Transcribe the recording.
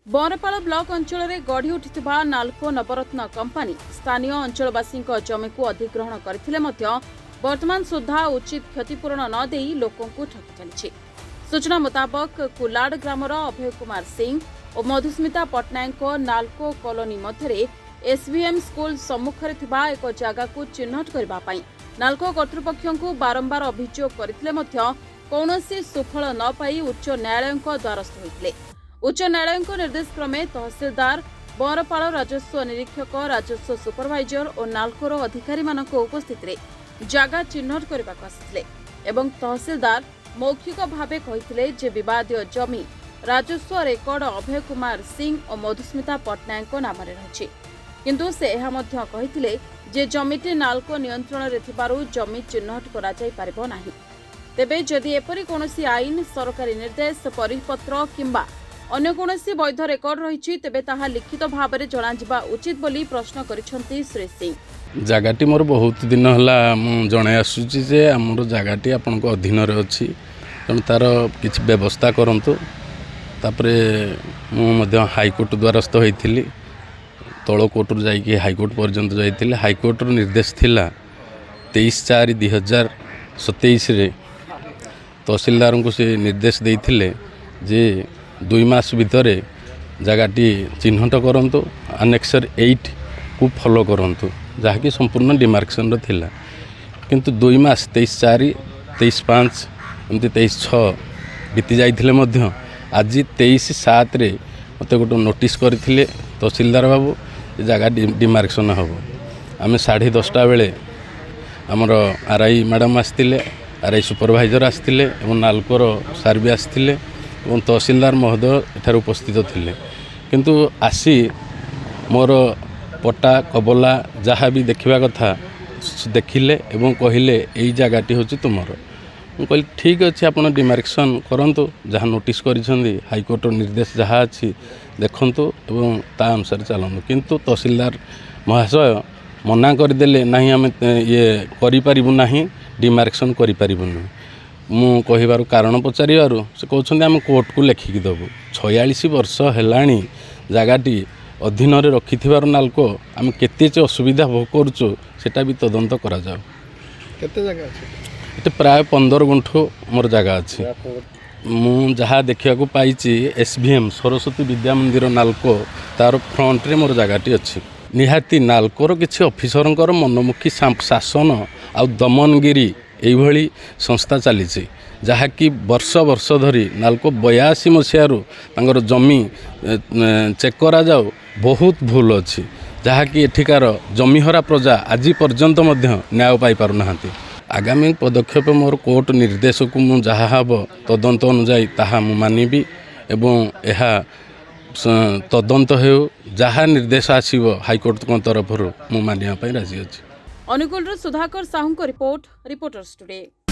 बरपाल block अंचल में गढ़ी उठिथिबा नाल्को नवरत्न company स्थानीय अंचलवासी जमी को अधिग्रहण करथिले मध्य वर्तमान सुधा उचित क्षतिपूरण न देई लोकों को ठकी चली। सूचना मुताबक कुलाड ग्रामर अभय कुमार सिंह और मधुस्मिता पट्टनायक नाल्को कॉलोनी मध्य एसवीएम स्कूल सम्मुखरे थिबा एक जगह को चिन्हट करबा पई नाल्को कर्तृपक्ष को बारंबार अभियोग करथिले मध्य कौनसी सुफल न पाई उच्च न्यायालय द्वारस्थ होइथिले। उच्च न्यायालय निर्देश क्रमे तहसीलदार बरपाल राजस्व निरीक्षक राजस्व सुपरभाइजर और नाल्कोर अधिकारी उपस्थित जगह चिन्हट करने आसिथिले एवं तहसीलदार मौखिक भावे कहिथिले जे विवादीय जमी राजस्व रेकर्ड अभय कुमार सिंह और मधुस्मिता पट्टनायक नाम रही किंतु से यह मध्य कहिथिले जे जमीटी नाल्को नियंत्रण रे थिबारु जमी चिन्हट करा जाय पारिबो नाही। तेबे जदि एपरि कोनोसी आईन सरकारी निर्देश परिपत्र किंबा अन्य कोनोसी वैध रेकर्ड रही तेबे ताहा लिखित भाव में जणा उचित बोली प्रश्न करिसंती श्री सिंह। जगाटी मोर बहुत दिन हला जणे आसुची जे हमर जगाटी आपनको अधीन रे अछि तेणु तार किछ व्यवस्था करंतु। तापरे मु मध्य हाईकोर्ट द्वारस्थ होइथिली तल कोर्ट जाइए हाईकोर्ट पर्यंत जाइए। हाईकोर्ट निर्देश थिला 23/4/2027 रे तहसीलदार को से निर्देश देइथिले जे 2 मास भितर जगाटी चिन्हट करंतु अनेक्सर 8 को फॉलो करंतु जहाँकि संपूर्ण डिमार्केशन थिला किंतु 2 मास 23/4 23/5 एमती 23/6 बीती जाइथिले मध्य आज 23/7 रे मते गोटे नोटिस करथिले तहसीलदार बाबू जगह डिमार्केशन हम आम 10:30 बेले आमर आरआई मैडम आसते आरआई सुपरभाइजर आसते नाल्कोर सार भी आसते तहसीलदार महोदय एठार उपस्थित थिले किंतु आसी मोर पट्टा कबला जहाँ भी देखा कथा देखिले एवं कहले यही जगहटी हूँ तुमर। मुझे कहली ठीक अच्छे आप डिमार्केशन करंतु जहाँ नोटिस करिसेंती हाईकोर्ट निर्देश जहाँ अच्छी देखंतु एवं ता अनुसार चलतु किंतु तहसीलदार महाशय मना करदेले नहीं आम ये करिपारिबु नहीं डिमार्केशन करिपारिबुनी। मु कहिबार कारण पचारिबारु से कहउछन्ती आम कोर्ट को लेखिकी देबु 46 वर्ष हेलाणी जगाटी अधीन रे रखिथिबार नाल्को आम केते असुविधा भोग करूछु सेटा भी तदंत करा जाऊ। केते जगह अछि ये प्राय 15 गुंठो मोर जगह अच्छी मु जहाँ देखा पाई एसवीएम सरस्वती विद्या मंदिर नाल्को तार फ्रंट रे मोर जगहटी अच्छी निहाती नाल्कोर किसी ऑफिसरंकर मनमुखी शासन आ दमनगिरी यही संस्था चली जहाँकि वर्ष वर्ष धरी नाल्को 82 मसीहारू तांकर जमी चेक करा जाऊ बहुत भूल अच्छी जहाँकि एठिकार जमीहरा प्रजा आज पर्यंत मध्य न्याय पाई पारु नाहांती। आगामी पदक्षेप मोर कोर्ट निर्देश को मु जहाँ हम तदंत अनुजाई ताहा मु मानिबी एवं यह तदंत हो जहाँ निर्देश आसीबो हाईकोर्ट तरफ मु मानिया राजी अच्छी। अनुकूल Sudhakar Sahu report reporters today.